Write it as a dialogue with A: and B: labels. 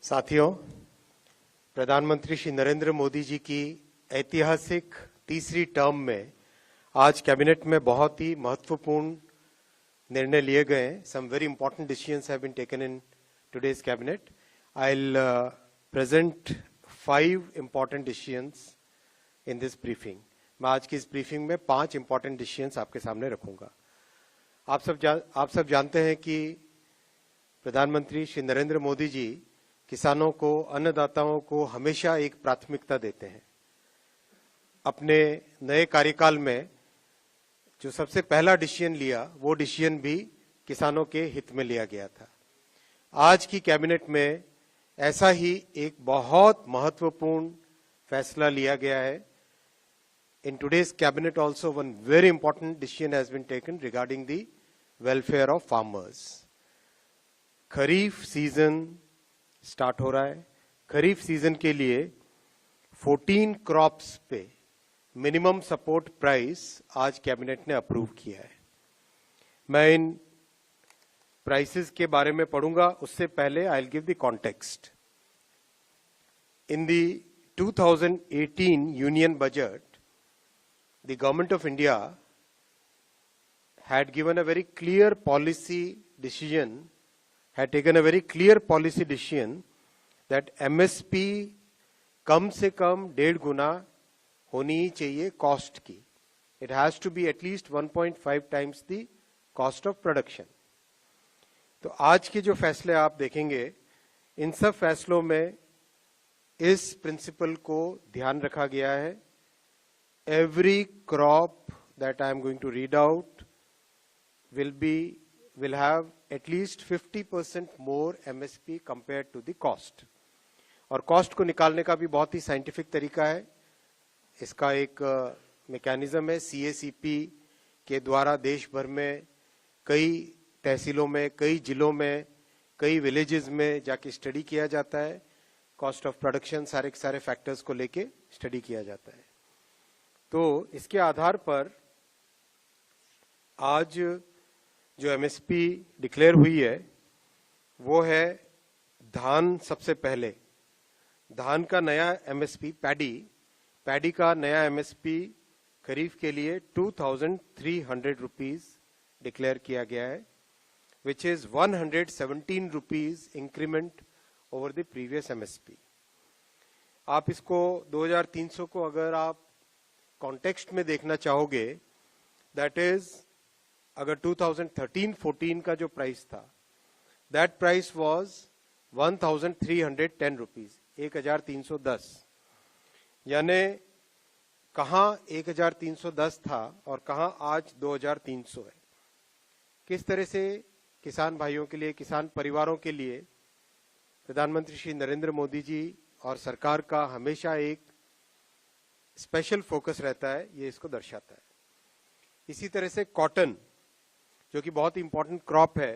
A: साथियों, प्रधानमंत्री श्री नरेंद्र मोदी जी की ऐतिहासिक तीसरी टर्म में आज कैबिनेट में बहुत ही महत्वपूर्ण निर्णय लिए गए हैं. Some very important decisions have been taken in today's cabinet. I'll present 5 important decisions in this briefing. मैं आज की इस ब्रीफिंग में 5 important decisions आपके सामने रखूंगा. आप सब जानते हैं कि प्रधानमंत्री श्री नरेंद्र मोदी जी किसानों को, अन्नदाताओं को हमेशा एक प्राथमिकता देते हैं. अपने नए कार्यकाल में जो सबसे पहला डिसीजन लिया, वो डिसीजन भी किसानों के हित में लिया गया था. आज की कैबिनेट में ऐसा ही एक बहुत महत्वपूर्ण फैसला लिया गया है. In today's cabinet also one very important decision has been taken regarding the welfare of farmers. Kharif season start हो रहा है. खरीफ सीजन के लिए 14 क्रॉप्स पे मिनिमम सपोर्ट प्राइस आज कैबिनेट ने अप्रूव किया है. मैं इन प्राइसेस के बारे में पढ़ूंगा, उससे पहले I will give the context. In the 2018 union budget, the government of India had given a very clear policy decision, had taken a very clear policy decision that MSP कम से कम 1.5 गुना होनी ही चाहिए कॉस्ट की. It has to be at least 1.5 times the cost of production. तो आज के जो फैसले आप देखेंगे, इन सब फैसलों में इस प्रिंसिपल को ध्यान रखा गया है. Every crop that I am going to read out will have at least 50% more MSP compared to the cost. और कॉस्ट को निकालने का भी बहुत ही साइंटिफिक तरीका है. इसका एक मैकेनिज्म है. CACP के द्वारा देश भर में कई तहसीलों में, कई जिलों में, कई विलेजेस में जाके स्टडी किया जाता है. कॉस्ट ऑफ प्रोडक्शन, सारे फैक्टर्स को लेके स्टडी किया जाता है. तो इसके आधार पर आज जो MSP डिक्लेयर हुई है वो है धान. सबसे पहले धान का नया MSP, पैडी का नया MSP खरीफ के लिए 2,300 रुपीज डिक्लेयर किया गया है, which is 117 rupees increment over the previous MSP. आप इसको 2,300 को अगर आप कॉन्टेक्स्ट में देखना चाहोगे, दैट इज अगर 2013-14 का जो प्राइस था, दैट प्राइस वाज 1,310 रुपीज, 1,310. यानी कहां 1,310 था और कहां आज 2,300 है. किस तरह से किसान भाइयों के लिए, किसान परिवारों के लिए प्रधानमंत्री श्री नरेंद्र मोदी जी और सरकार का हमेशा एक स्पेशल फोकस रहता है, ये इसको दर्शाता है. इसी तरह से कॉटन, जो कि बहुत इंपॉर्टेंट क्रॉप है,